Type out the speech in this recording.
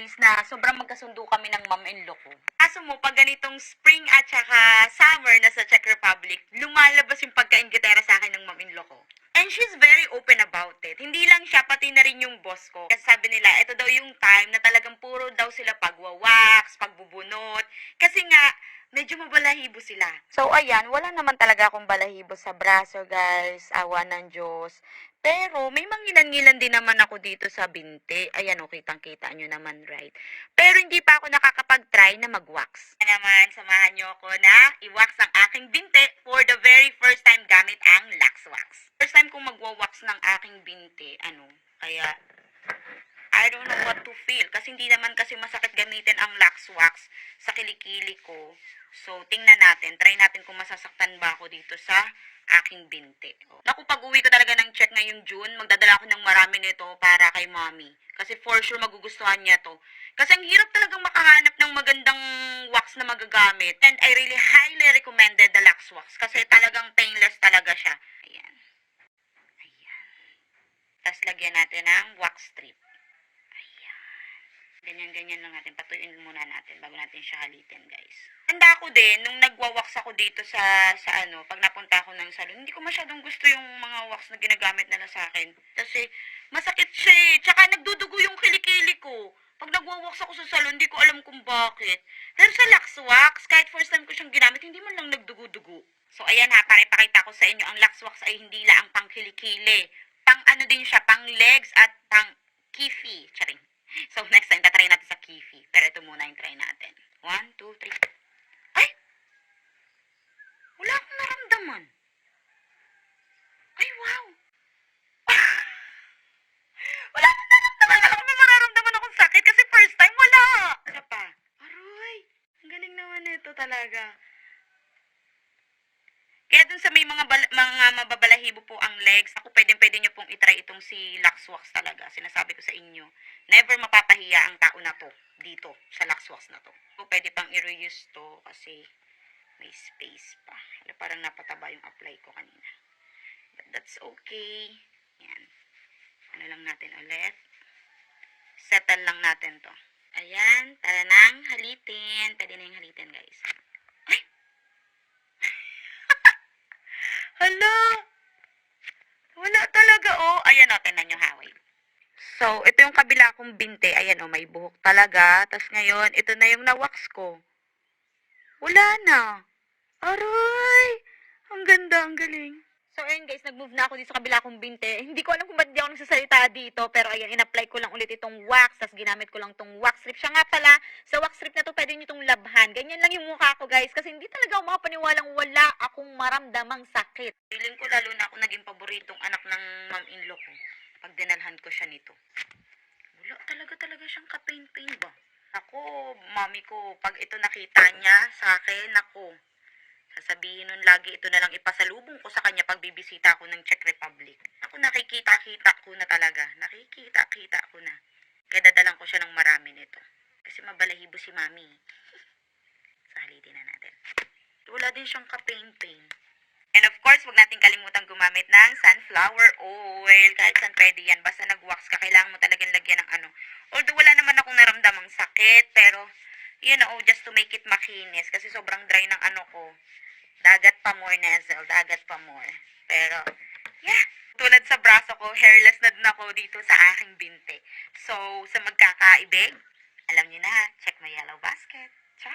guys na sobrang magkasundo kami ng mom-in-law ko. Kaso mo, pag ganitong spring at saka summer na sa Czech Republic, lumalabas yung pagka-inggitera sa akin ng mom-in-law ko. And she's very open about it. Hindi lang siya, pati na rin yung boss ko. Kasi sabi nila, ito daw yung time na talagang puro daw sila pagwawax, pagbubunot. Kasi nga, medyo mabalahibo sila. So, ayan, wala naman talaga akong balahibo sa braso, guys. Awa ng Diyos. Pero, may mangilan-ngilan din naman ako dito sa binti. Ayan, o, kitang-kita nyo naman, right? Pero, hindi pa ako nakakapag-try na mag-wax. Kaya naman, samahan nyo ako na i-wax ang aking binti for the very first time gamit ang Lux Wax. First time kong magwa-wax ng aking binti, kaya I don't know what to feel. Kasi hindi naman kasi masakit gamitin ang Lux Wax sa kilikili ko. So, tingnan natin. Try natin kung masasaktan ba ako dito sa aking binti. Naku, pag uwi ko talaga ng check ngayong June, magdadala ako ng marami nito para kay mommy. Kasi for sure magugustuhan niya to. Kasi ang hirap talagang makahanap ng magandang wax na magagamit. And I really highly recommended the Lux Wax. Kasi talagang painless talaga siya. Ayan. Ayan. Tapos lagyan natin ng wax strip. Ganyan-ganyan lang natin. Patuyuin muna natin bago natin siya halitin, guys. Handa ako din, nung nagwa-wax ako dito sa pag napunta ako ng salon, hindi ko masyadong gusto yung mga wax na ginagamit nila sa akin. Kasi, masakit siya eh. Tsaka nagdudugo yung kilikili ko. Pag nagwa-wax ako sa salon, hindi ko alam kung bakit. Pero sa Lux Wax, kahit first time ko siyang ginamit, hindi man lang nagdugo-dugo. So, ayan ha, para ipakita ko sa inyo, ang Lux Wax ay hindi lang pang kilikili. Pang din siya, pang legs at pang kifi. Charing. So, next time, tatry natin sa kifi. Pero ito muna yung try natin. 1, 2, 3. Ay! Wala akong naramdaman. Ay, wow! Wala akong naramdaman. Wala akong mararamdaman akong sakit kasi first time, wala. Isa pa. Aroy! Ang galing naman ito talaga. Kaya dun sa may mga mababalahibo po ang legs, ako pwede nyo pong itry itong si Lux Wax talaga. Sinasabi ko sa inyo, never mapapahiya ang tao na to dito sa Lux Wax na to. So, pwede pang i-reuse to kasi may space pa. Parang napataba yung apply ko kanina. But that's okay. Yan. Ano lang natin ulit. Settle lang natin to. Ayan, tara nang halitin. Pwede na yung halitin, guys. Hala! Wala talaga, oh. Ayan, oh, tingnan nyo, ha, wait. So, ito yung kabila kong binte. Ayan, oh, may buhok talaga. Tapos ngayon, ito na yung na-wax ko. Wala na. Aray! Ang ganda, ang galing. So, ayun guys, nag-move na ako dito sa kabila kong binte. Hindi ko alam kung ba't di ako nagsasalita dito. Pero ayan, in-apply ko lang ulit itong wax. Tapos ginamit ko lang itong wax strip. Siya nga pala, sa wax strip na to, pwede nyo itong labhan. Ganyan lang yung mukha ko, guys. Kasi hindi talaga ako makapaniwalang wala akong maramdamang sakit. Feeling ko lalo na ako naging paboritong anak ng mom-in-law ko. Pag dinalhan ko siya nito. Wala talaga siyang ka-pain-pain ba? Ako, mami ko, pag ito nakita niya sa akin, ako, sasabihin nun lagi ito na lang ipasalubong ko sa kanya pag bibisita ako ng Czech Republic. Ako nakikita-kita ko na talaga. Nakikita-kita ko na. Kaya dadalang ko siya ng marami nito. Kasi mabalahibo si mami. So, halitin na natin. Wala din siyang ka-pain-pain. And of course, huwag natin kalimutan gumamit ng sunflower oil. Kahit saan pwede yan. Basta nag-wax ka, kailangan mo talagang lagyan ng ano. Although wala naman akong naramdamang sakit, pero, you know, just to make it makinis. Kasi sobrang dry ng ano ko. Dagat pa more, Nezel. Dagat pa more. Pero, yeah. Tulad sa braso ko, hairless na din ako dito sa aking binti. So, sa magkakaibig, alam niyo na, check my yellow basket. Ciao!